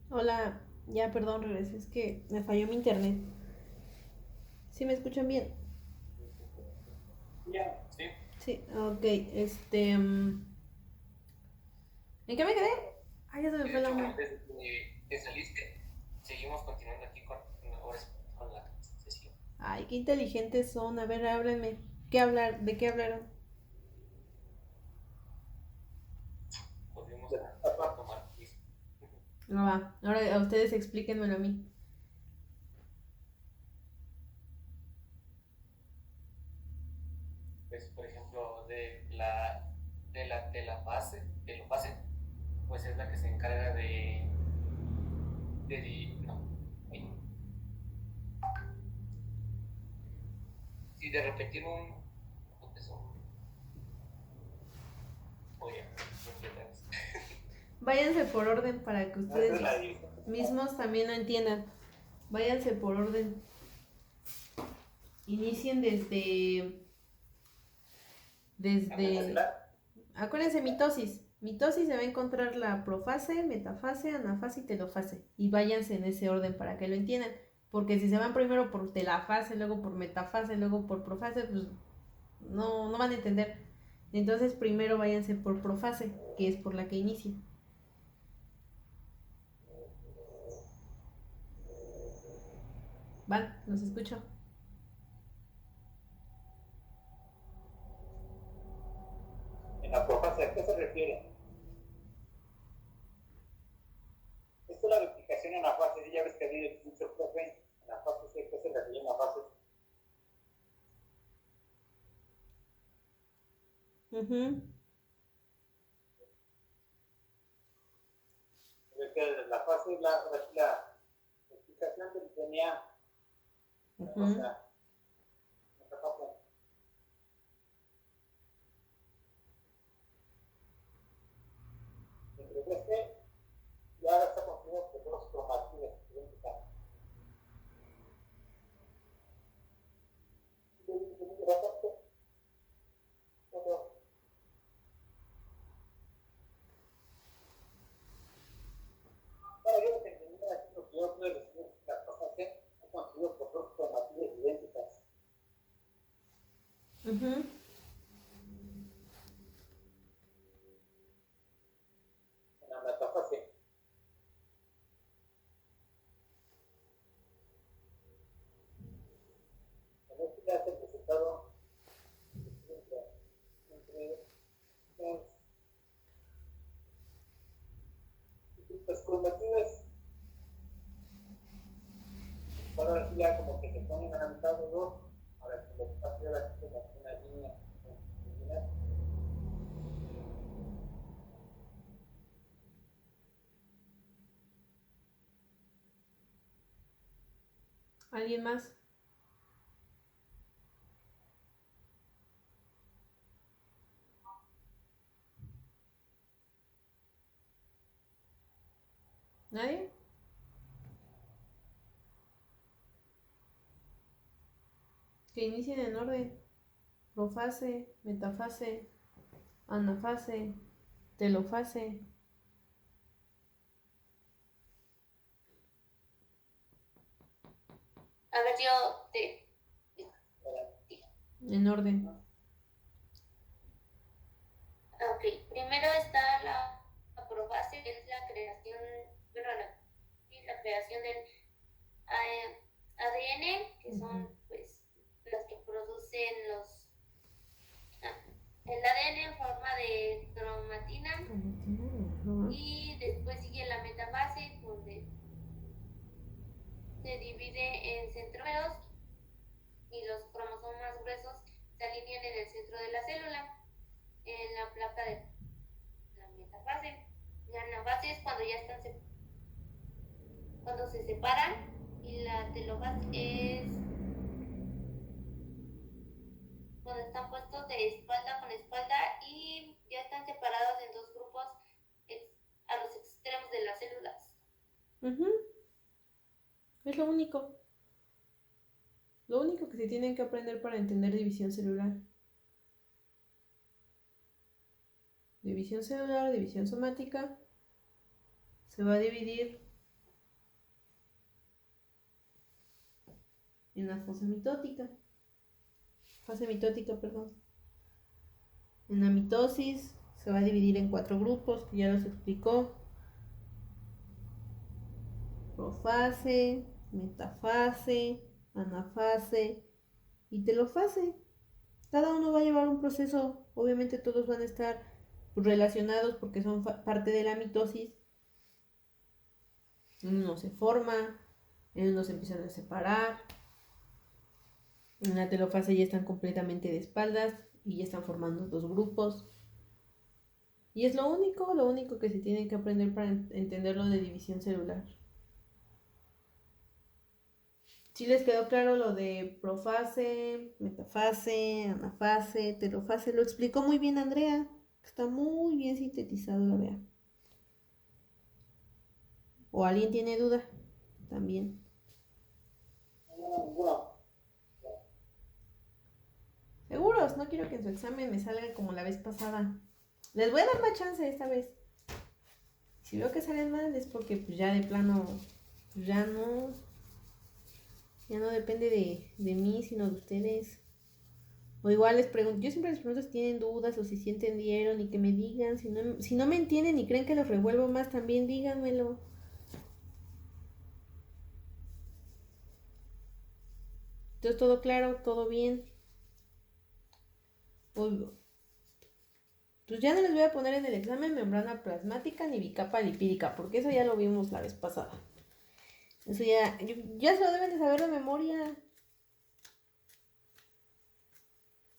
Hola, ya perdón, regresé, es que me falló mi internet. ¿Sí me escuchan bien? Sí, ok, ¿en qué me quedé? Ay, ya se me fue la onda. Ay, qué inteligentes son, a ver, háblenme. ¿Qué hablar? ¿De qué hablaron? No va, ahora a ustedes explíquenmelo a mí. Váyanse por orden para que ustedes mismos también lo entiendan. Váyanse por orden. Inicien desde. Acuérdense, mitosis. Mitosis se va a encontrar la profase, metafase, anafase y telofase. Y váyanse en ese orden para que lo entiendan. Porque si se van primero por telafase, luego por metafase, luego por profase, pues no van a entender. Entonces primero váyanse por profase, que es por la que inicia. ¿Van? ¿Los escucho? En la profase, ¿a qué se refiere? Esto es la duplicación en la fase, ya ves que había mucho profe, en la fase C, ¿qué se refiere en la fase? La fase es la duplicación del DNA, o sea, nuestra fase. Entre este ya está construido por dos cromátides idénticas. Para yo entender aquí lo que yo puedo decir, la fase está construido por dos cromátides idénticas. En la metafase. En este ya está el resultado entre las cromátides. Bueno, así ya como que se ponen a la mitad de dos, para que lo pase ahora aquí como una línea. ¿Alguien más? ¿Nadie? Que inicien en orden. Profase, metafase, anafase, telofase. A ver, yo te... En orden. Ok, primero está la profase, que es la creación, bueno, la creación del ADN, que son pues las que producen el ADN en forma de cromatina. Y después sigue la metafase, donde se divide en centrómeros y los cromosomas más gruesos se alinean en el centro de la célula, en la placa de la metafase. La anafase es cuando ya están cuando se separan, y la telofase es cuando están puestos de espalda con espalda y ya están separados en dos grupos a los extremos de las células. Ujú. Es lo único. Lo único que se tienen que aprender para entender división celular. División celular, división somática. Se va a dividir en la fase mitótica. Perdón. En la mitosis se va a dividir en 4 grupos, que ya los explicó. Profase, metafase, anafase y telofase. Cada uno va a llevar un proceso, obviamente todos van a estar relacionados porque son parte de la mitosis. En uno se forma, en uno se empiezan a separar. En la telofase ya están completamente de espaldas y ya están formando 2 grupos. Y es lo único que se tiene que aprender para entender lo de división celular. ¿Sí les quedó claro lo de profase, metafase, anafase, telofase? Lo explicó muy bien Andrea. Está muy bien sintetizado, la verdad. ¿O alguien tiene duda? También. No, Seguros, no quiero que en su examen me salga como la vez pasada. Les voy a dar más chance esta vez. Si veo que salen mal es porque pues ya de plano pues ya no depende de mí, sino de ustedes. O igual les pregunto, yo siempre les pregunto si tienen dudas o si sí entendieron y que me digan. Si no me entienden y creen que los revuelvo más, también díganmelo. Entonces, todo claro, todo bien. Pues ya no les voy a poner en el examen membrana plasmática ni bicapa lipídica, porque eso ya lo vimos la vez pasada. Eso ya se lo deben de saber de memoria.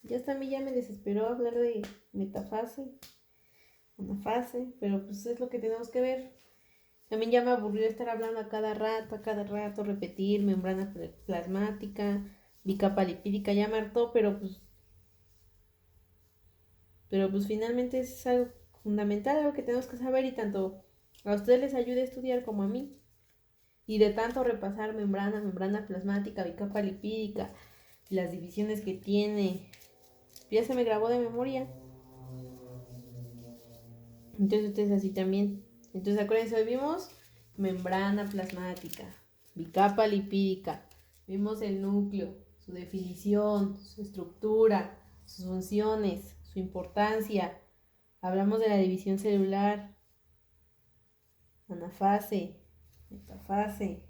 Ya hasta a mí ya me desesperó hablar de metafase, anafase, pero pues es lo que tenemos que ver. También ya me aburrió estar hablando a cada rato, repetir membrana plasmática, bicapa lipídica, ya me hartó, pero pues finalmente es algo fundamental, algo que tenemos que saber y tanto a ustedes les ayude a estudiar como a mí. Y de tanto repasar membrana plasmática, bicapa lipídica, las divisiones que tiene, ya se me grabó de memoria. Entonces ustedes así también. Entonces acuérdense, hoy vimos membrana plasmática, bicapa lipídica, vimos el núcleo, su definición, su estructura, sus funciones, su importancia. Hablamos de la división celular, anafase, metafase,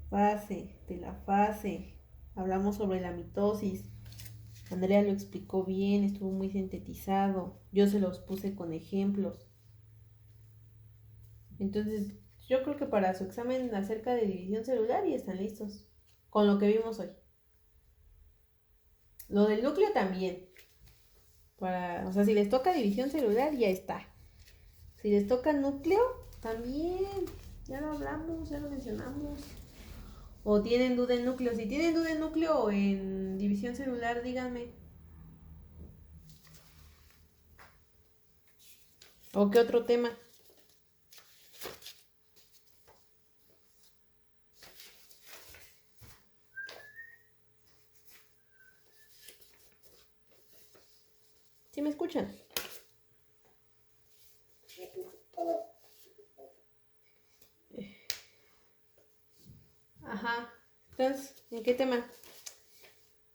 fase, telafase. Hablamos sobre la mitosis. Andrea lo explicó bien, estuvo muy sintetizado. Yo se los puse con ejemplos. Entonces, yo creo que para su examen acerca de división celular ya están listos con lo que vimos hoy. Lo del núcleo también. O sea, si les toca división celular, ya está. Si les toca núcleo, también. Ya lo hablamos, ya lo mencionamos. O tienen duda en núcleo. Si tienen duda en núcleo o en división celular, díganme. ¿O qué otro tema? ¿Sí me escuchan? Ajá. Entonces, ¿en qué tema?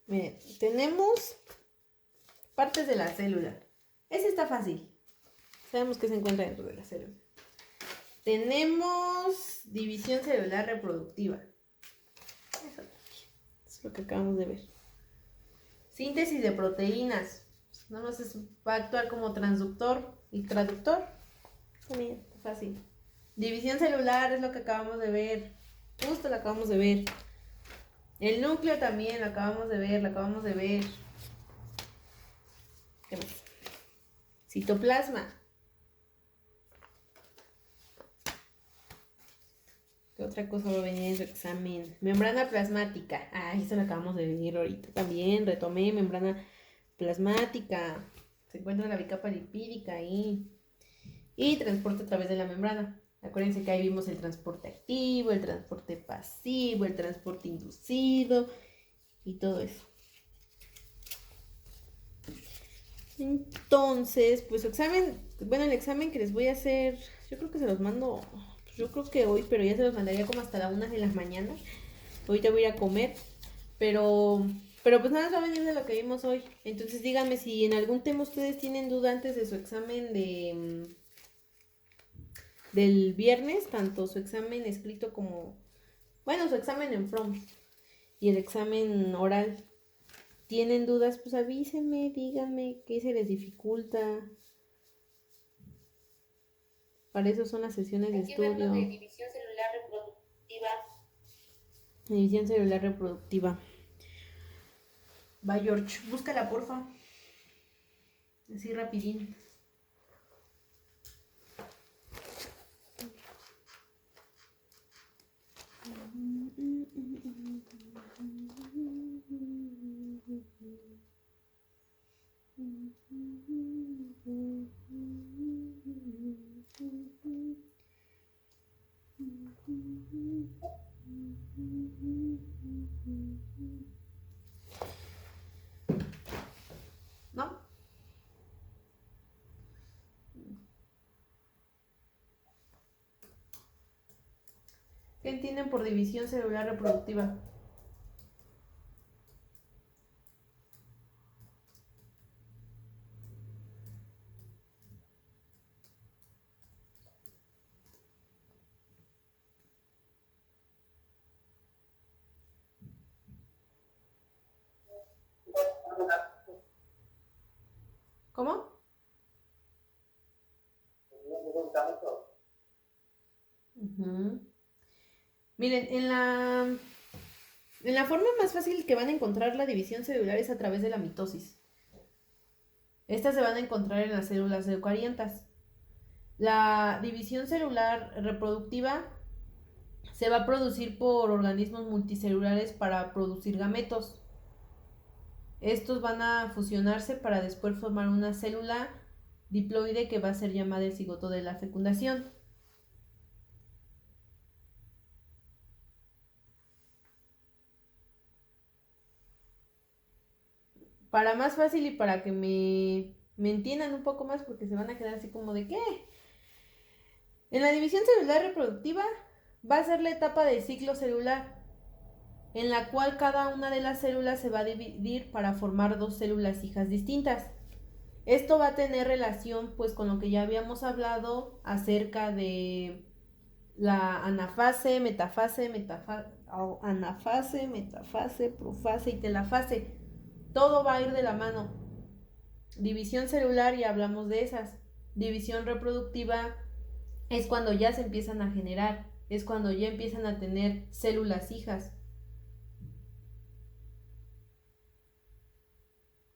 Miren, tenemos partes de la célula. Ese está fácil. Sabemos que se encuentra dentro de la célula. Tenemos división celular reproductiva. Eso es lo que acabamos de ver. Síntesis de proteínas. Nada más va a actuar como transductor y traductor. También está fácil. División celular es lo que acabamos de ver. Justo lo acabamos de ver. El núcleo también lo acabamos de ver. ¿Qué más? Citoplasma. ¿Qué otra cosa va a venir en su examen? Membrana plasmática. Eso lo acabamos de ver ahorita también. Retomé membrana plasmática. Se encuentra la bicapa lipídica ahí. Y transporte a través de la membrana. Acuérdense que ahí vimos el transporte activo, el transporte pasivo, el transporte inducido y todo eso. Entonces, pues su examen, bueno, el examen que les voy a hacer, yo creo que se los mando, pues yo creo que hoy, pero ya se los mandaría como hasta la 1 de la mañana. Ahorita voy a ir a comer, pero pues nada, va a venir de lo que vimos hoy. Entonces díganme si en algún tema ustedes tienen duda antes de su examen del viernes, tanto su examen escrito como, bueno, su examen en prompt y el examen oral. ¿Tienen dudas? Pues avísenme, díganme qué se les dificulta. Para eso son las sesiones de Hay que ver lo estudio. de división celular reproductiva. División celular reproductiva. Va, George, búscala, porfa. Así rapidín. ¿No? ¿Qué entienden por división celular reproductiva? ¿Cómo? Uh-huh. Miren, en la forma más fácil que van a encontrar la división celular es a través de la mitosis. Estas se van a encontrar en las células eucariotas. La división celular reproductiva se va a producir por organismos multicelulares para producir gametos. Estos van a fusionarse para después formar una célula diploide que va a ser llamada el cigoto de la fecundación. Para más fácil y para que me entiendan un poco más, porque se van a quedar así como de ¿qué? En la división celular reproductiva va a ser la etapa del ciclo celular, en la cual cada una de las células se va a dividir para formar dos células hijas distintas. Esto va a tener relación pues con lo que ya habíamos hablado acerca de la anafase, metafase, profase y telafase. Todo va a ir de la mano. División celular, ya hablamos de esas. División reproductiva es cuando ya se empiezan a generar, es cuando ya empiezan a tener células hijas.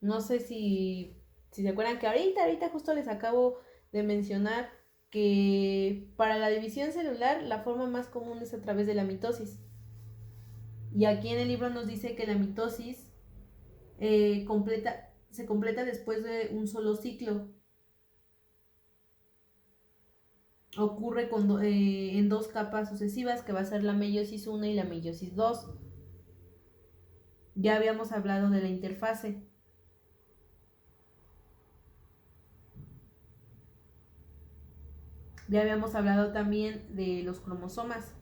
No sé si se acuerdan que ahorita justo les acabo de mencionar que para la división celular la forma más común es a través de la mitosis. Y aquí en el libro nos dice que la mitosis se completa después de un solo ciclo. Ocurre en dos capas sucesivas, que va a ser la meiosis 1 y la meiosis 2. Ya habíamos hablado de la interfase. Ya habíamos hablado también de los cromosomas.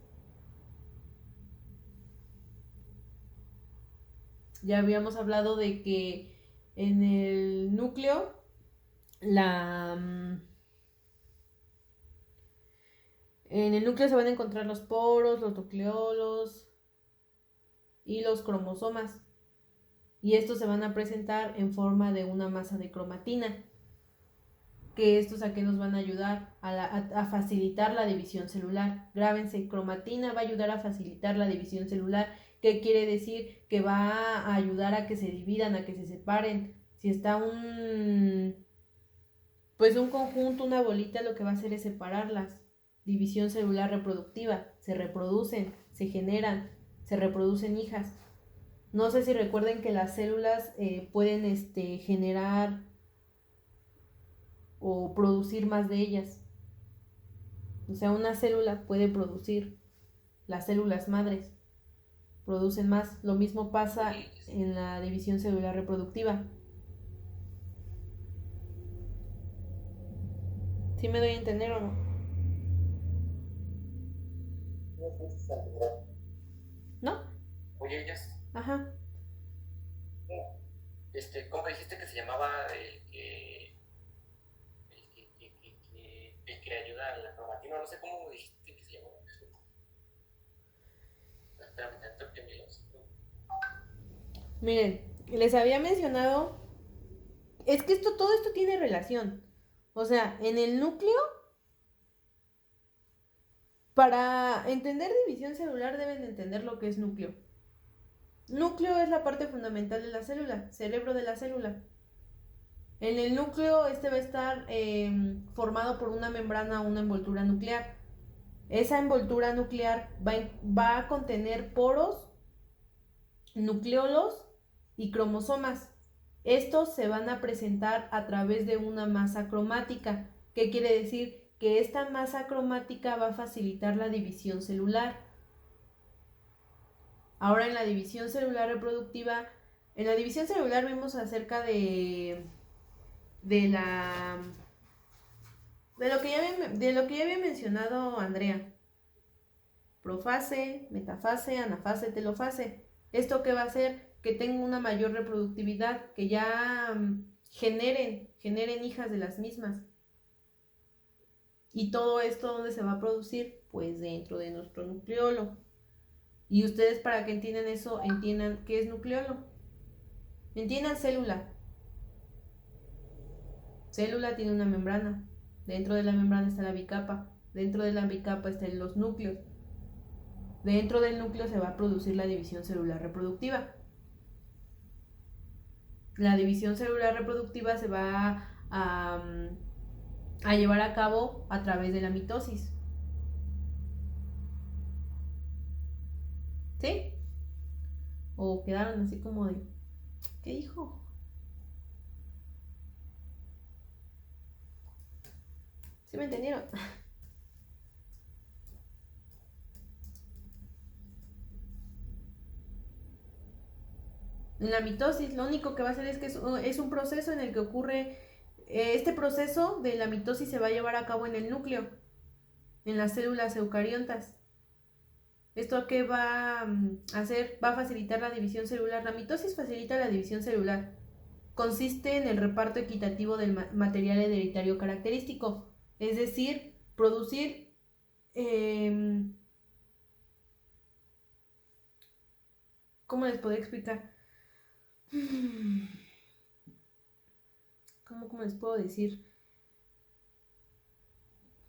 Ya habíamos hablado de que en el núcleo en el núcleo se van a encontrar los poros, los nucleolos y los cromosomas. Y estos se van a presentar en forma de una masa de cromatina. Que estos a qué nos van a ayudar a facilitar la división celular. Grábense, cromatina va a ayudar a facilitar la división celular. ¿Qué quiere decir? Que va a ayudar a que se dividan, a que se separen. Si está un conjunto, una bolita, lo que va a hacer es separarlas. División celular reproductiva. Se reproducen, se generan, se reproducen hijas. No sé si recuerden que las células pueden generar o producir más de ellas. O sea, una célula puede producir, las células madres producen más. Lo mismo pasa en la división celular reproductiva. ¿Sí me doy a entender o no? ¿No? Oye, ellas, Ajá. ¿cómo dijiste que se llamaba el que ayuda a la cromatina? No sé cómo dijiste que se llamaba. Espérame tanto que me los... Miren, les había mencionado, es que todo esto tiene relación. O sea, en el núcleo, para entender división celular deben entender lo que es núcleo. Núcleo es la parte fundamental de la célula, cerebro de la célula. En el núcleo va a estar formado por una membrana o una envoltura nuclear. Esa envoltura nuclear va a contener poros, nucleolos y cromosomas. Estos se van a presentar a través de una masa cromática. ¿Qué quiere decir? Que esta masa cromática va a facilitar la división celular. Ahora en la división celular reproductiva, en la división celular vimos acerca de la de lo que ya había mencionado Andrea. Profase, metafase, anafase, telofase. ¿Esto qué va a hacer? Que tenga una mayor reproductividad, que ya generen hijas de las mismas. ¿Y todo esto dónde se va a producir? Pues dentro de nuestro nucleolo. Y ustedes, para que entiendan eso, entiendan qué es nucleolo. Entiendan célula. Célula tiene una membrana. Dentro de la membrana está la bicapa. Dentro de la bicapa están los núcleos. Dentro del núcleo se va a producir la división celular reproductiva. La división celular reproductiva se va a llevar a cabo a través de la mitosis. ¿Sí? O quedaron así como de, ¿qué dijo? ¿Sí me entendieron? En la mitosis lo único que va a hacer es que es un proceso en el que ocurre, este proceso de la mitosis se va a llevar a cabo en el núcleo, en las células eucariontas. ¿Esto qué va a hacer? Va a facilitar la división celular. La mitosis facilita la división celular. Consiste en el reparto equitativo del material hereditario característico, es decir, producir ¿cómo les puedo explicar? ¿Cómo les puedo decir?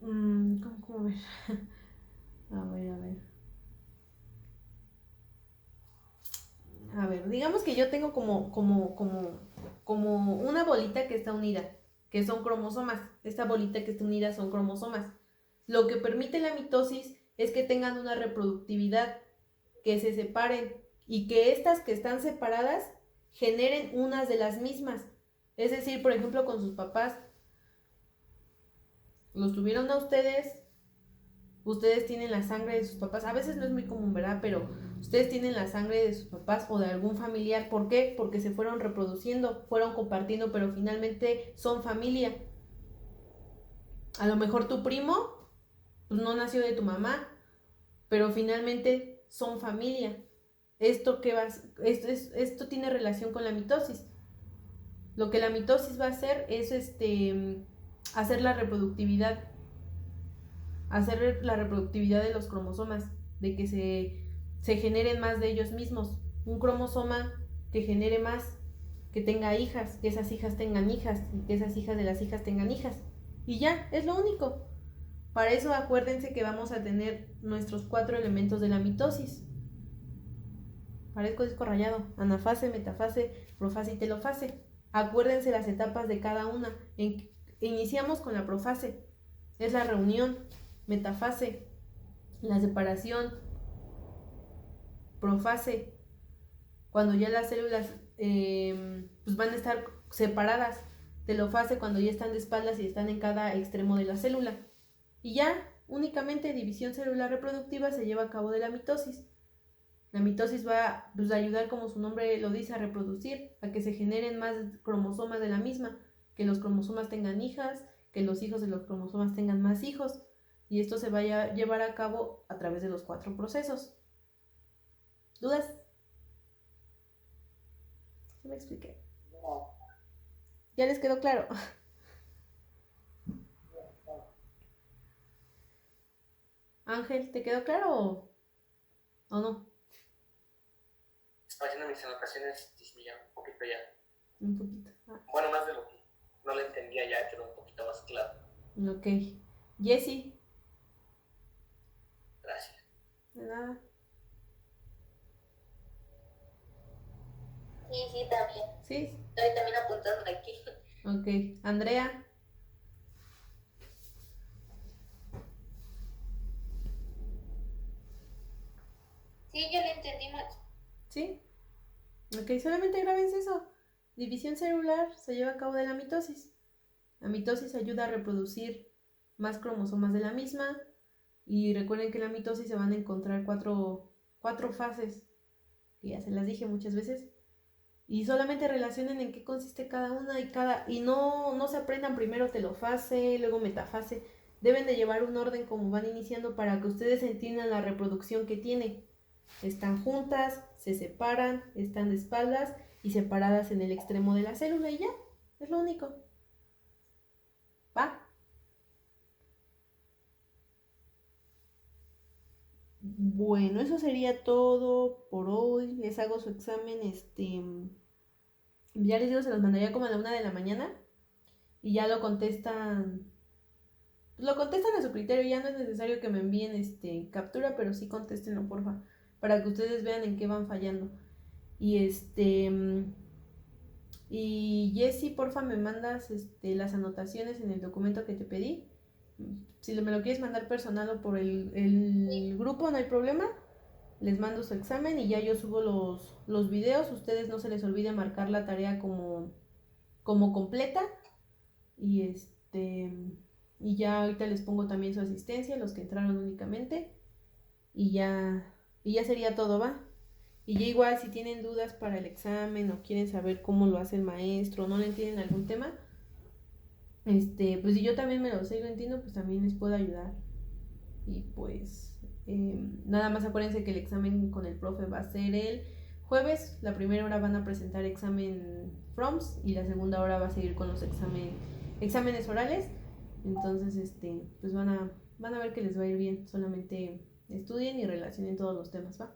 ¿Cómo ver? A ver, digamos que yo tengo como una bolita que está unida, que son cromosomas. Esta bolita que está unida son cromosomas. Lo que permite la mitosis es que tengan una reproductividad, que se separen y que estas que están separadas generen unas de las mismas. Es decir, por ejemplo, con sus papás, los tuvieron a ustedes tienen la sangre de sus papás. A veces no es muy común, ¿verdad? Pero ustedes tienen la sangre de sus papás o de algún familiar. ¿Por qué? Porque se fueron reproduciendo, fueron compartiendo, pero finalmente son familia. A lo mejor tu primo pues no nació de tu mamá, pero finalmente son familia. Esto tiene relación con la mitosis. Lo que la mitosis va a hacer es hacer la reproductividad de los cromosomas, de que se generen más de ellos mismos. Un cromosoma que genere más, que tenga hijas, que esas hijas tengan hijas, y que esas hijas de las hijas tengan hijas. Y ya, es lo único. Para eso acuérdense que vamos a tener nuestros 4 elementos de la mitosis. Parezco disco rayado. Anafase, metafase, profase y telofase. Acuérdense las etapas de cada una. Iniciamos con la profase. Es la reunión. Metafase, la separación. Profase, cuando ya las células pues van a estar separadas. Telofase, cuando ya están de espaldas y están en cada extremo de la célula. Y ya, únicamente división celular reproductiva se lleva a cabo de la mitosis. La mitosis va pues, a ayudar, como su nombre lo dice, a reproducir, a que se generen más cromosomas de la misma, que los cromosomas tengan hijas, que los hijos de los cromosomas tengan más hijos, y esto se va a llevar a cabo a través de los 4 procesos. ¿Dudas? ¿Sí me expliqué? No. ¿Ya les quedó claro? Ángel, ¿te quedó claro o no? Estaba haciendo mis anotaciones y ya un poquito ya. Un poquito. Bueno, más de lo que no lo entendía ya quedó un poquito más claro. Ok. Jessie. Gracias. De nada. Sí, también. Sí. Estoy también apuntando aquí. Ok. Andrea. Sí, yo lo entendí mucho. ¿Sí? Ok, solamente grábense eso. División celular se lleva a cabo de la mitosis. La mitosis ayuda a reproducir más cromosomas de la misma. Y recuerden que en la mitosis se van a encontrar cuatro fases, que ya se las dije muchas veces. Y solamente relacionen en qué consiste cada una y no se aprendan primero telofase, luego metafase. Deben de llevar un orden como van iniciando para que ustedes entiendan la reproducción que tiene. Están juntas, se separan, están de espaldas y separadas en el extremo de la célula y ya, es lo único. ¿Va? Bueno, eso sería todo por hoy. Les hago su examen, ya les digo, se los mandaría como a la 1 de la mañana y ya lo contestan a su criterio, ya no es necesario que me envíen captura, pero sí contéstenlo, porfa, para que ustedes vean en qué van fallando. Y y Jessy, porfa, me mandas las anotaciones en el documento que te pedí. Si me lo quieres mandar personal o por el grupo, no hay problema. Les mando su examen y ya yo subo los videos. Ustedes no se les olvide marcar la tarea como completa. Y y ya ahorita les pongo también su asistencia, los que entraron únicamente. Y ya sería todo, ¿va? Y ya igual si tienen dudas para el examen o quieren saber cómo lo hace el maestro o no le entienden algún tema, pues si yo también me lo sé y lo entiendo, pues también les puedo ayudar. Y pues nada más acuérdense que el examen con el profe va a ser el jueves. La primera hora van a presentar examen FROMS y la segunda hora va a seguir con los exámenes orales. Entonces, pues van a ver que les va a ir bien. Solamente estudien y relacionen todos los temas, ¿va?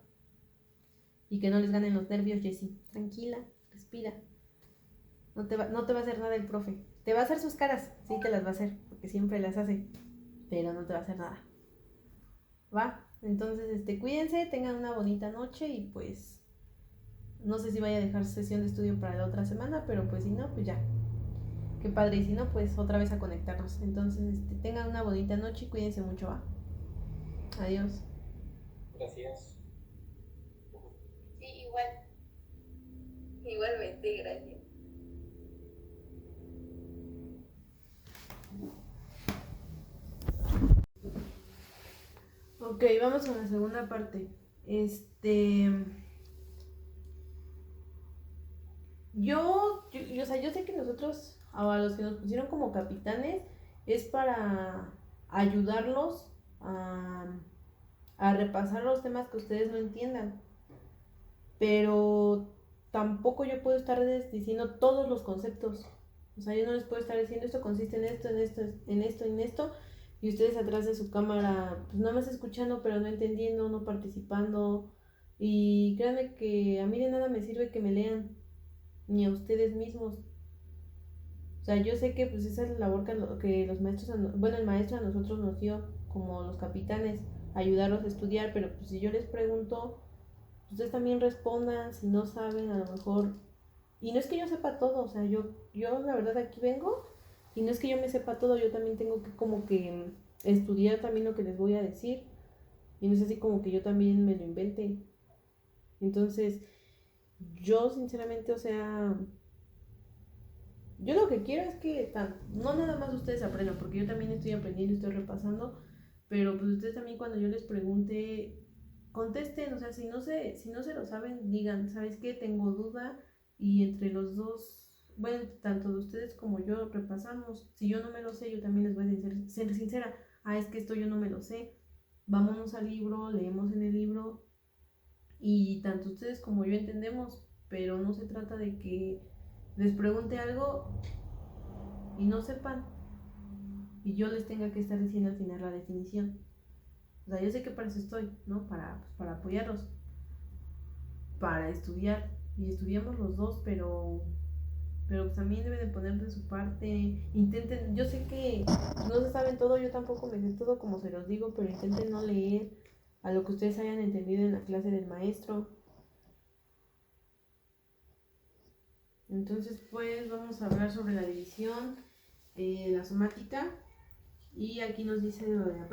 Y que no les ganen los nervios, Jessie. Tranquila, respira. No te va a hacer nada el profe. Te va a hacer sus caras, sí te las va a hacer, porque siempre las hace. Pero no te va a hacer nada. ¿Va? Entonces, cuídense, tengan una bonita noche y pues no sé si vaya a dejar sesión de estudio para la otra semana, pero pues si no, pues ya. Qué padre, y si no, pues otra vez a conectarnos. Entonces, tengan una bonita noche y cuídense mucho, ¿va? Adiós. Gracias. Sí, igual. Igualmente, gracias. Ok, vamos a la segunda parte. O sea, yo sé que nosotros, a los que nos pusieron como capitanes, es para ayudarlos a repasar los temas que ustedes no entiendan. Pero tampoco yo puedo estar diciendo todos los conceptos. O sea, yo no les puedo estar diciendo esto consiste en esto, en esto, en esto, en esto. Y ustedes atrás de su cámara, pues nada más escuchando, pero no entendiendo, no participando. Y créanme que a mí de nada me sirve que me lean, ni a ustedes mismos. O sea, yo sé que pues esa es la labor que los maestros, bueno, el maestro a nosotros nos dio como los capitanes, ayudarlos a estudiar, pero pues si yo les pregunto, ustedes también respondan, si no saben, a lo mejor. Y no es que yo sepa todo, o sea, yo la verdad aquí vengo y no es que yo me sepa todo, yo también tengo que como que estudiar también lo que les voy a decir. Y no es así como que yo también me lo invente. Entonces, yo sinceramente, o sea, yo lo que quiero es que no nada más ustedes aprendan, porque yo también estoy aprendiendo, estoy repasando, pero pues ustedes también cuando yo les pregunte, contesten, o sea, si no se lo saben, digan, ¿sabes qué? Tengo duda y entre los dos, bueno, tanto de ustedes como yo repasamos. Si yo no me lo sé, yo también les voy a ser sincera, es que esto yo no me lo sé. Vámonos al libro, leemos en el libro y tanto ustedes como yo entendemos, pero no se trata de que les pregunte algo y no sepan y yo les tenga que estar diciendo al final la definición. O sea, yo sé que para eso estoy, ¿no? Para apoyarlos, para estudiar. Y estudiamos los dos, pero pues también deben de poner de su parte. Intenten, yo sé que no se saben todo, yo tampoco me sé todo como se los digo, pero intenten no leer a lo que ustedes hayan entendido en la clase del maestro. Entonces, pues vamos a hablar sobre la división, la somática, y aquí nos dice lo de la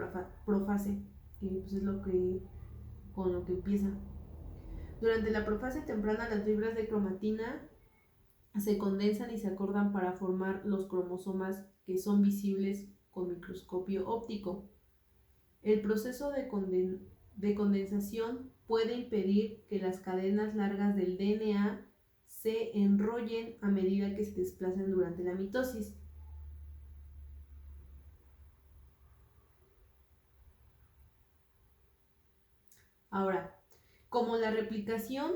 profase, que pues es lo que con lo que empieza. Durante la profase temprana, las fibras de cromatina se condensan y se acordan para formar los cromosomas que son visibles con microscopio óptico. El proceso de condensación puede impedir que las cadenas largas del DNA se enrollen a medida que se desplazan durante la mitosis. Ahora, como la replicación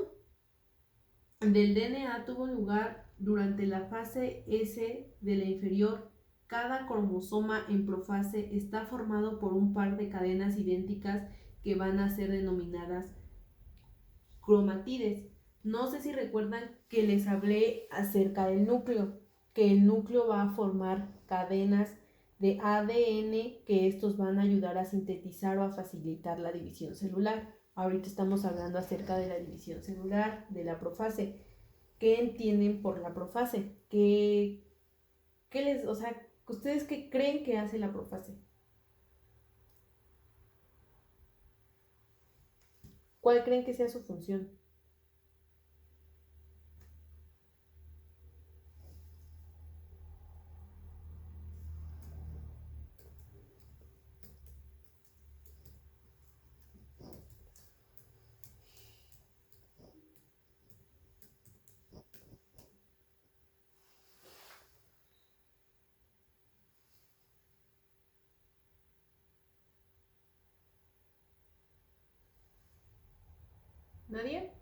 del DNA tuvo lugar durante la fase S de la inferior, cada cromosoma en profase está formado por un par de cadenas idénticas que van a ser denominadas cromatides. No sé si recuerdan que les hablé acerca del núcleo, que el núcleo va a formar cadenas de ADN que estos van a ayudar a sintetizar o a facilitar la división celular. Ahorita estamos hablando acerca de la división celular, de la profase. ¿Qué entienden por la profase? O sea, ¿ustedes qué creen que hace la profase? ¿Cuál creen que sea su función? ¿Nadie?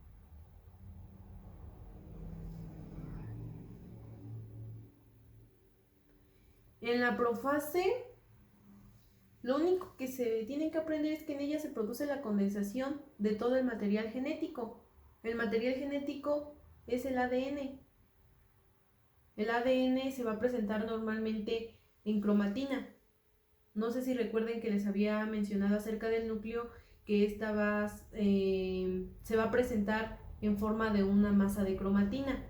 En la profase, lo único que se tienen que aprender es que en ella se produce la condensación de todo el material genético. El material genético es el ADN. El ADN se va a presentar normalmente en cromatina. No sé si recuerden que les había mencionado acerca del núcleo que se va a presentar en forma de una masa de cromatina.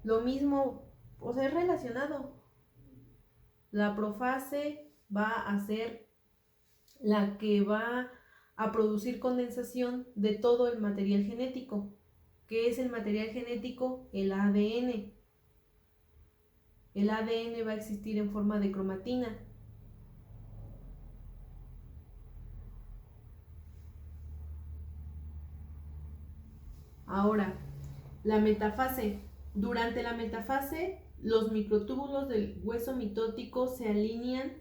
Lo mismo, o sea, es relacionado. La profase va a ser la que va a producir condensación de todo el material genético. ¿Qué es el material genético? El ADN. El ADN va a existir en forma de cromatina. Ahora, la metafase. Durante la metafase, los microtúbulos del hueso mitótico se alinean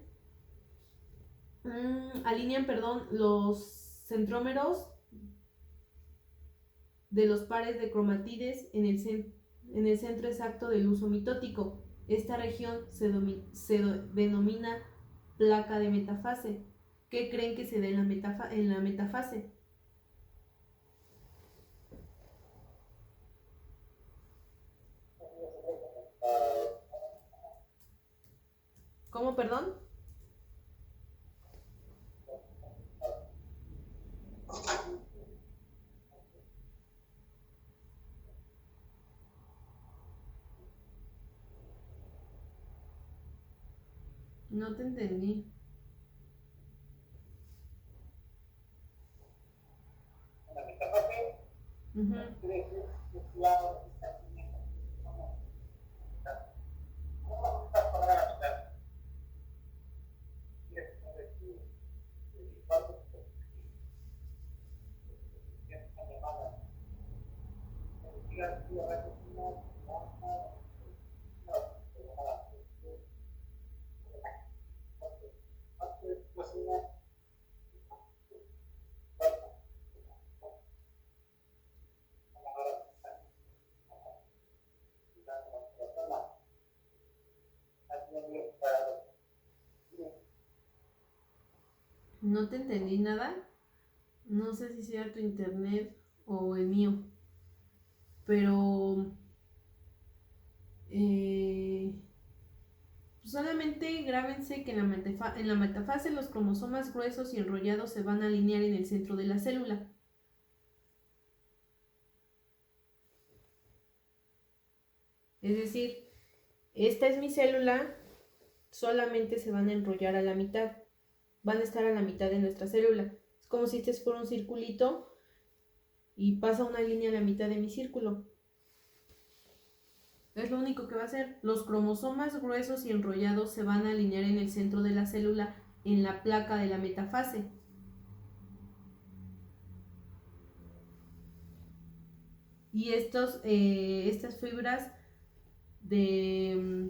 los centrómeros de los pares de cromatides en el centro exacto del huso mitótico. Esta región se denomina placa de metafase. ¿Qué creen que se da en la metafase? ¿Cómo, perdón? No te entendí. La metafase Uh-huh. quiere decir es la ¿cómo estás para la mitad? No te entendí nada. No sé si sea tu internet o el mío. Pero solamente grábense que en la metafase los cromosomas gruesos y enrollados se van a alinear en el centro de la célula. Es decir, esta es mi célula, solamente se van a enrollar a la mitad. Van a estar a la mitad de nuestra célula. Es como si este fuera un circulito y pasa una línea a la mitad de mi círculo. Es lo único que va a hacer. Los cromosomas gruesos y enrollados se van a alinear en el centro de la célula, en la placa de la metafase. Y estas fibras de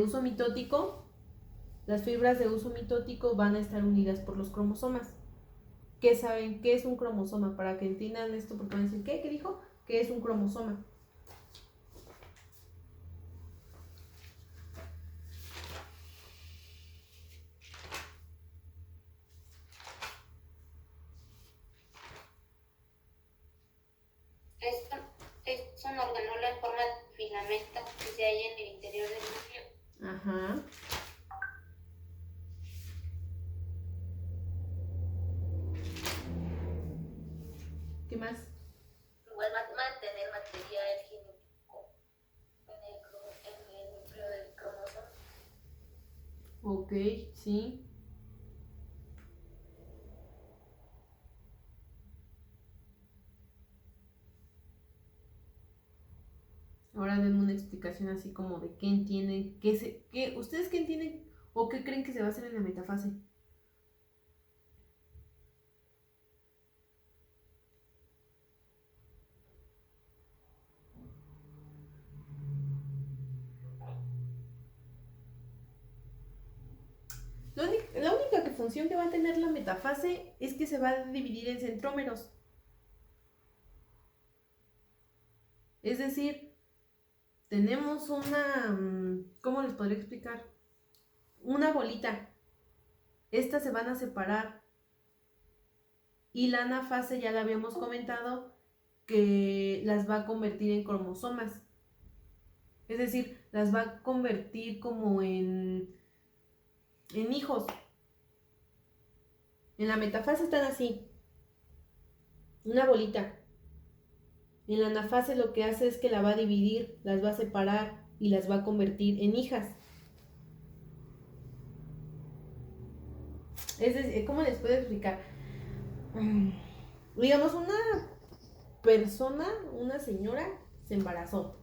uso mitótico, las fibras de uso mitótico van a estar unidas por los cromosomas. ¿Qué saben? ¿Qué es un cromosoma? Para que entiendan esto, porque van a decir, ¿qué dijo? ¿Qué es un cromosoma? Es un organelo en forma de filamento que se halla en el interior del núcleo. Ajá. ¿Qué más? Igual mantener material genético en el núcleo del cromosoma. Ok, sí. Ahora denme una explicación así como de qué entienden, ustedes qué entienden o qué creen que se va a hacer en la metafase. La única función que va a tener la metafase es que se va a dividir en centrómeros. Es decir, tenemos una, ¿cómo les podría explicar? Una bolita. Estas se van a separar. Y la anafase ya la habíamos comentado que las va a convertir en cromosomas. Es decir, las va a convertir como en hijos. En la metafase están así. Una bolita. En la anafase lo que hace es que la va a dividir, las va a separar y las va a convertir en hijas. Es decir, ¿cómo les puedo explicar? Digamos, una persona, una señora, se embarazó,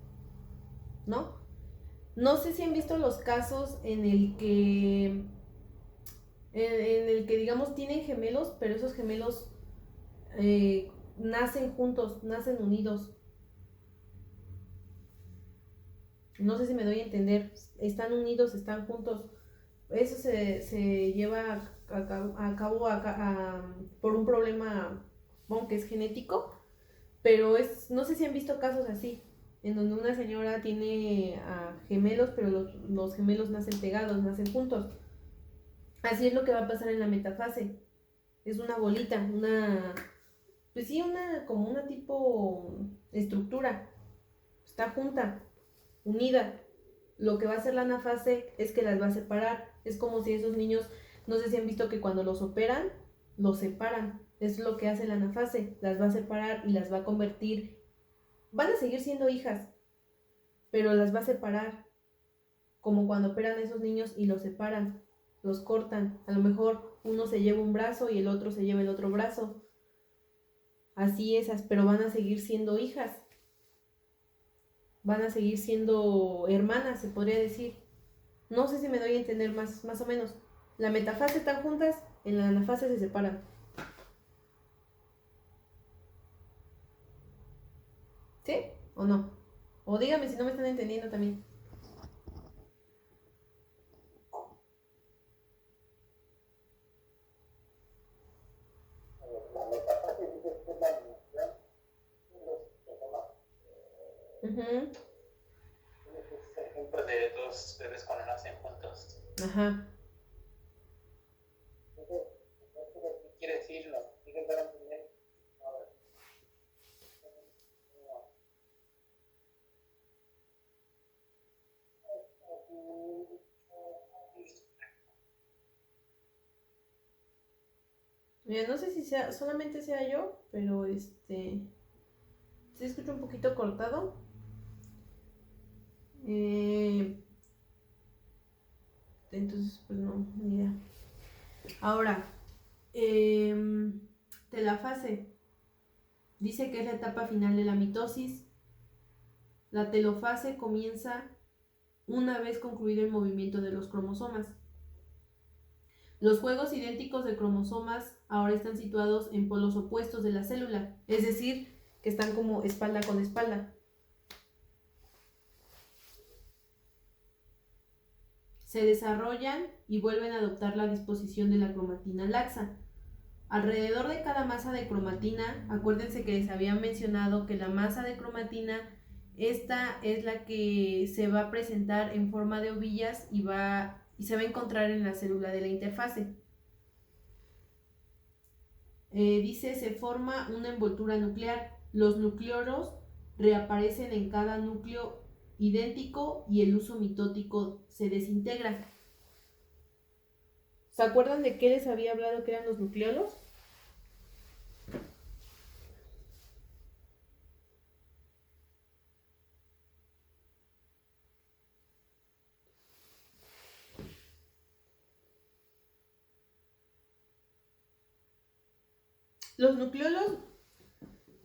¿no? No sé si han visto los casos en el que digamos tienen gemelos, pero esos gemelos nacen juntos, nacen unidos. No sé si me doy a entender. Están unidos, están juntos. Eso se lleva a cabo por un problema, bueno, que es genético, pero no sé si han visto casos así, en donde una señora tiene gemelos, pero los gemelos nacen pegados, nacen juntos. Así es lo que va a pasar en la metafase. Es una bolita, pues sí, como una tipo estructura. Está junta, unida. Lo que va a hacer la anafase es que las va a separar. Es como si esos niños, no sé si han visto que cuando los operan, los separan. Es lo que hace la anafase. Las va a separar y las va a convertir. Van a seguir siendo hijas, pero las va a separar. Como cuando operan a esos niños y los separan, los cortan. A lo mejor uno se lleva un brazo y el otro se lleva el otro brazo. Así esas, pero van a seguir siendo hijas. Van a seguir siendo hermanas, se podría decir. No sé si me doy a entender más o menos. La metafase están juntas, en la anafase se separan. existe o no? O dígame si no me están entendiendo también. La metafase dice que es la dimensión de los cromosomas. Ujú. Es el ejemplo de dos bebés cuando nacen juntos. Ajá. Entonces, ¿qué quiere decir? ¿Nos quiere dar a entender? A ver. Mira, no sé si sea, solamente sea yo, pero se escucha un poquito cortado. Entonces, pues no, ni idea. Ahora, telafase. Dice que es la etapa final de la mitosis. La telofase comienza una vez concluido el movimiento de los cromosomas. Los juegos idénticos de cromosomas ahora están situados en polos opuestos de la célula, es decir, que están como espalda con espalda. Se desarrollan y vuelven a adoptar la disposición de la cromatina laxa. Alrededor de cada masa de cromatina, acuérdense que les había mencionado que la masa de cromatina, esta es la que se va a presentar en forma de ovillas y se va a encontrar en la célula de la interfase. Dice, se forma una envoltura nuclear. Los nucleoros reaparecen en cada núcleo idéntico y el uso mitótico se desintegra. ¿Se acuerdan de qué les había hablado que eran los nucleolos? Los nucleolos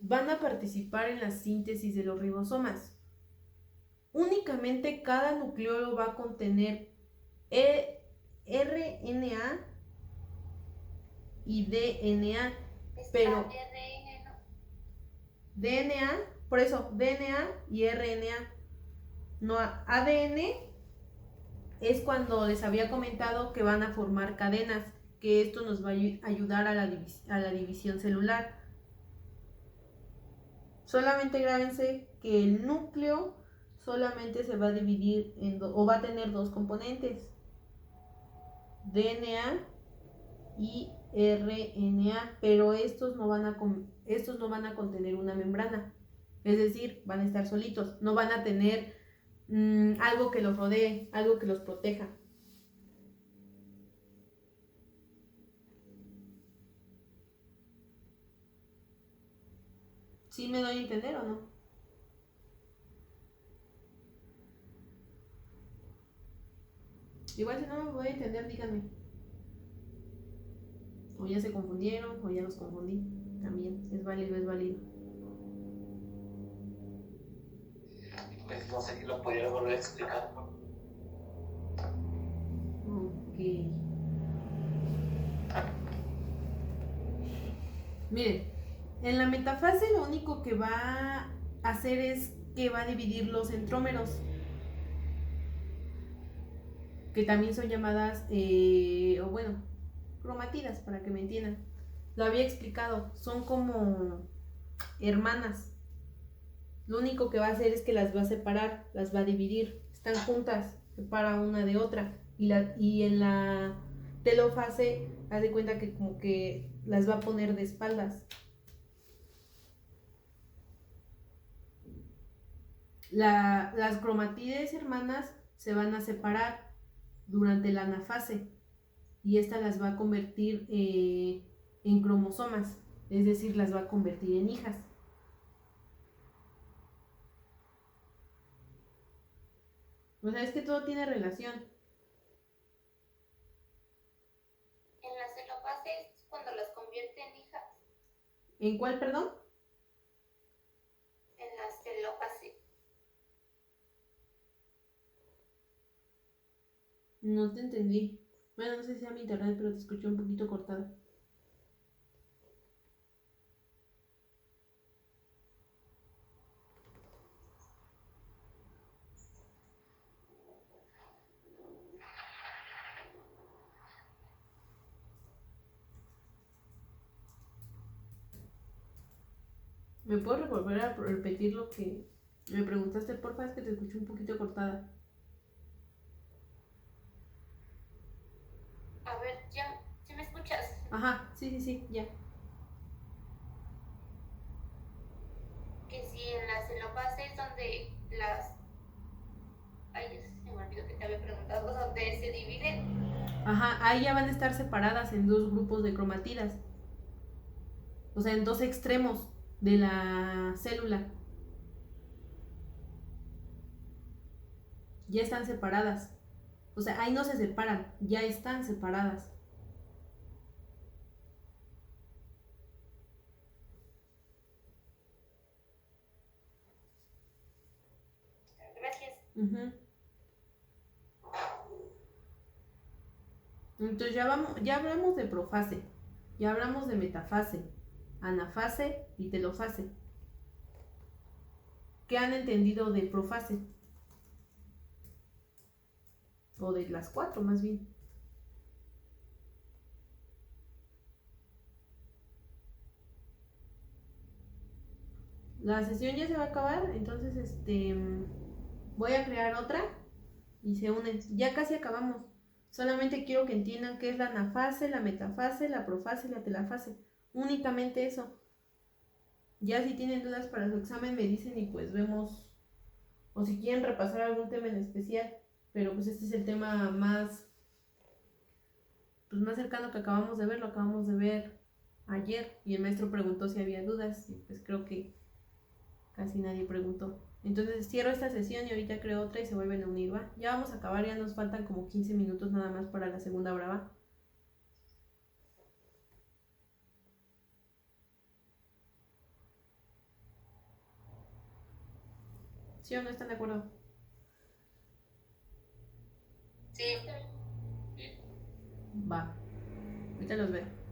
van a participar en la síntesis de los ribosomas. Únicamente cada nucleolo va a contener RNA y DNA, pero ARN, ¿no? DNA, por eso DNA y RNA, no ADN es cuando les había comentado que van a formar cadenas, que esto nos va a ayudar a la división celular. Solamente grábense que el núcleo solamente se va a dividir o va a tener dos componentes, DNA y RNA, pero estos no van a contener una membrana, es decir, van a estar solitos, no van a tener algo que los rodee, algo que los proteja. ¿Sí me doy a entender o no? Igual si no me voy a entender, díganme. O ya se confundieron, o ya los confundí. También, es válido, es válido. Pues no sé si lo pudiera volver a explicar. Ok. Miren, en la metafase lo único que va a hacer es que va a dividir los centrómeros, que también son llamadas, o bueno, cromatidas, para que me entiendan. Lo había explicado, son como hermanas. Lo único que va a hacer es que las va a separar, las va a dividir. Están juntas, separa una de otra. Y en la telofase, haz de cuenta que como que las va a poner de espaldas. Las cromatides hermanas se van a separar durante la anafase y esta las va a convertir en cromosomas, es decir, las va a convertir en hijas. O sea, es que todo tiene relación. En la celofase es cuando las convierte en hijas. ¿En cuál, perdón? En la celofase. No te entendí. Bueno, no sé si sea mi internet, pero te escuché un poquito cortada. ¿Me puedes volver a repetir lo que me preguntaste, porfa? Es que te escuché un poquito cortada. A ver, ya, ¿sí me escuchas? Ajá, sí, ya. Que si en la celofase es donde las... Ay, se me olvidó que te había preguntado, donde se dividen. Ajá, ahí ya van a estar separadas en dos grupos de cromatidas. O sea, en dos extremos de la célula. Ya están separadas. O sea, ahí no se separan, ya están separadas. Gracias. Ujú. Entonces ya hablamos de profase, ya hablamos de metafase, anafase y telofase. ¿Qué han entendido de profase? O de las cuatro, más bien. La sesión ya se va a acabar, entonces voy a crear otra y se unen. Ya casi acabamos. Solamente quiero que entiendan qué es la anafase, la metafase, la profase y la telafase. Únicamente eso. Ya si tienen dudas para su examen me dicen y pues vemos, o si quieren repasar algún tema en especial, pero pues este es el tema más cercano que acabamos de ver, lo acabamos de ver ayer y el maestro preguntó si había dudas y pues creo que casi nadie preguntó. Entonces cierro esta sesión y ahorita creo otra y se vuelven a unir, ¿va? Ya vamos a acabar, ya nos faltan como 15 minutos nada más para la segunda brava. ¿Sí o no están de acuerdo? Sí. Va, ahorita los veo.